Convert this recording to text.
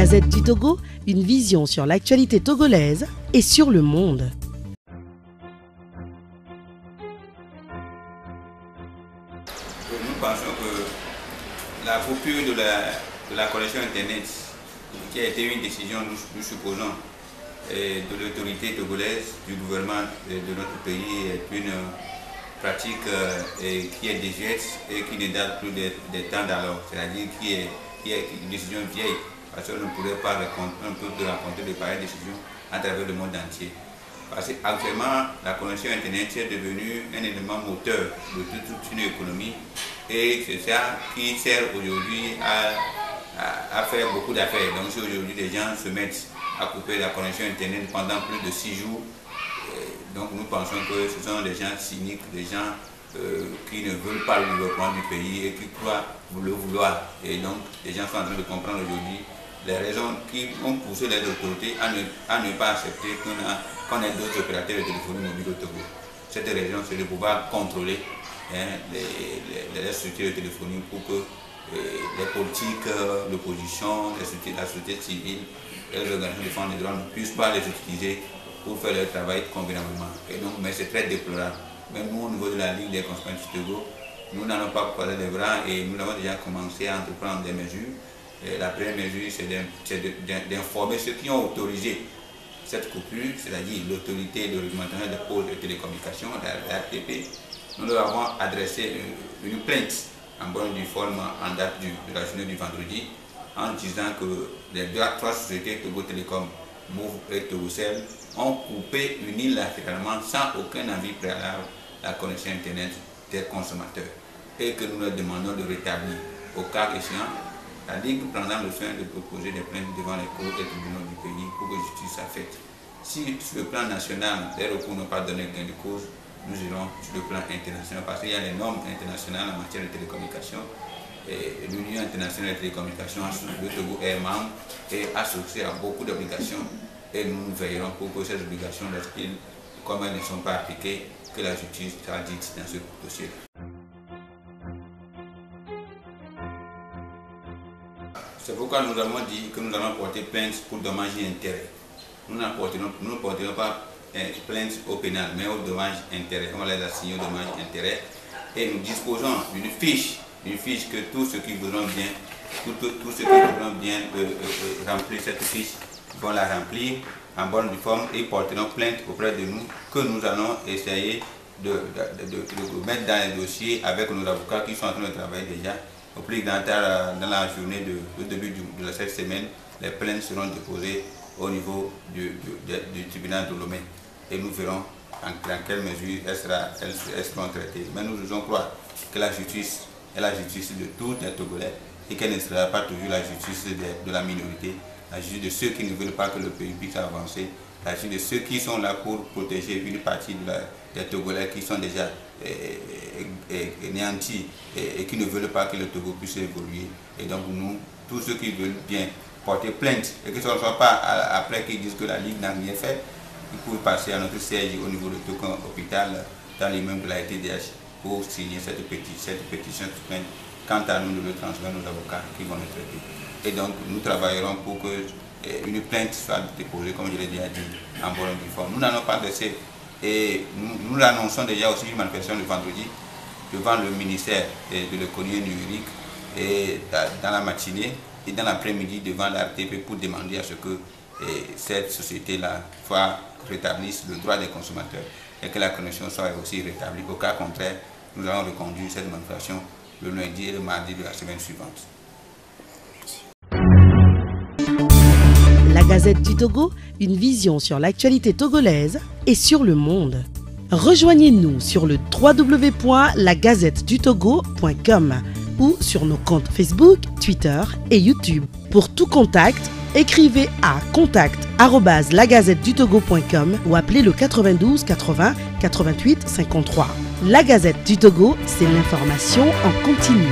Gazette du Togo, une vision sur l'actualité togolaise et sur le monde. Nous pensons que la coupure de la connexion Internet, qui a été une décision, nous supposons, de l'autorité togolaise, du gouvernement de notre pays, est une pratique qui est désuète et qui ne date plus des temps d'alors, c'est-à-dire qui est une décision vieille, parce qu'on ne pourrait pas raconter de pareilles décisions à travers le monde entier. Parce qu'actuellement, la connexion Internet est devenue un élément moteur de toute une économie et c'est ça qui sert aujourd'hui à faire beaucoup d'affaires. Donc si aujourd'hui les gens se mettent à couper la connexion Internet pendant plus de 6 jours, donc nous pensons que ce sont des gens cyniques, des gens qui ne veulent pas le développement du pays et qui croient le vouloir. Et donc les gens sont en train de comprendre aujourd'hui les raisons qui ont poussé les autorités à ne pas accepter qu'on ait d'autres opérateurs de téléphonie mobile au Togo. Cette raison, c'est de pouvoir contrôler les structures de téléphonie pour que les politiques, l'opposition, la société civile, les organisations de défense des droits ne puissent pas les utiliser pour faire leur travail convenablement. Et donc, mais c'est très déplorable. Même nous, au niveau de la Ligue des consommateurs du Togo, nous n'allons pas croiser les bras et nous avons déjà commencé à entreprendre des mesures. Et la première mesure, c'est d'informer ceux qui ont autorisé cette coupure, c'est-à-dire l'autorité de réglementation des pôles de télécommunications, la RTP. Nous leur avons adressé une plainte en bonne et due forme en date de la journée du vendredi, en disant que les trois sociétés Togo Télécom, Move et Togocel ont coupé unilatéralement, sans aucun avis préalable, la connexion Internet des consommateurs et que nous leur demandons de rétablir. Au cas échéant, la Ligue prendra le soin de proposer des plaintes devant les cours et tribunaux du pays pour que justice soit faite. Si sur le plan national, les recours n'ont pas donné gain de cause, nous irons sur le plan international parce qu'il y a les normes internationales en matière de télécommunications. L'Union internationale des télécommunications, le Togo est membre et associé à beaucoup d'obligations et nous veillerons pour que ces obligations, comme elles ne sont pas appliquées, que la justice soit dite dans ce dossier. C'est pourquoi nous avons dit que nous allons porter plainte pour dommages et intérêts. Nous ne porterons pas plainte au pénal, mais au dommages et intérêts. On va les assigner aux dommages et intérêts. Et nous disposons d'une fiche que tous ceux qui voudront bien, remplir cette fiche vont la remplir en bonne forme et porteront plainte auprès de nous, que nous allons essayer de mettre dans les dossiers avec nos avocats qui sont en train de travailler déjà. Au plus dans la journée au début de cette semaine, les plaintes seront déposées au niveau du tribunal de Lomé et nous verrons dans quelle mesure elles seront traitées. Mais nous devons croire que la justice est la justice de tous les Togolais et qu'elle ne sera pas toujours la justice de la minorité, la justice de ceux qui ne veulent pas que le pays puisse avancer, la justice de ceux qui sont là pour protéger une partie des Togolais qui sont déjà néantis et qui ne veulent pas que le Togo puisse évoluer. Et donc nous, tous ceux qui veulent bien porter plainte et que ce ne soit pas après qu'ils disent que la Ligue n'a rien fait, ils peuvent passer à notre siège au niveau de Togo hôpital dans l'immeuble de la TDH pour signer cette pétition. Quant à nous, nous le transférons nos avocats qui vont le traiter. Et donc nous travaillerons pour que une plainte soit déposée, comme je l'ai déjà dit, en bonne et due forme. Nous n'allons pas laisser. Et nous l'annonçons déjà aussi une manifestation le vendredi devant le ministère de l'économie numérique et dans la matinée et dans l'après-midi devant la RTP pour demander à ce que cette société-là rétablisse le droit des consommateurs et que la connexion soit aussi rétablie. Au cas contraire, nous allons reconduire cette manifestation le lundi et le mardi de la semaine suivante. La Gazette du Togo, une vision sur l'actualité togolaise et sur le monde. Rejoignez-nous sur le www.lagazettedutogo.com ou sur nos comptes Facebook, Twitter et YouTube. Pour tout contact, écrivez à contact@lagazettedutogo.com ou appelez le 92 80 88 53. La Gazette du Togo, c'est l'information en continu.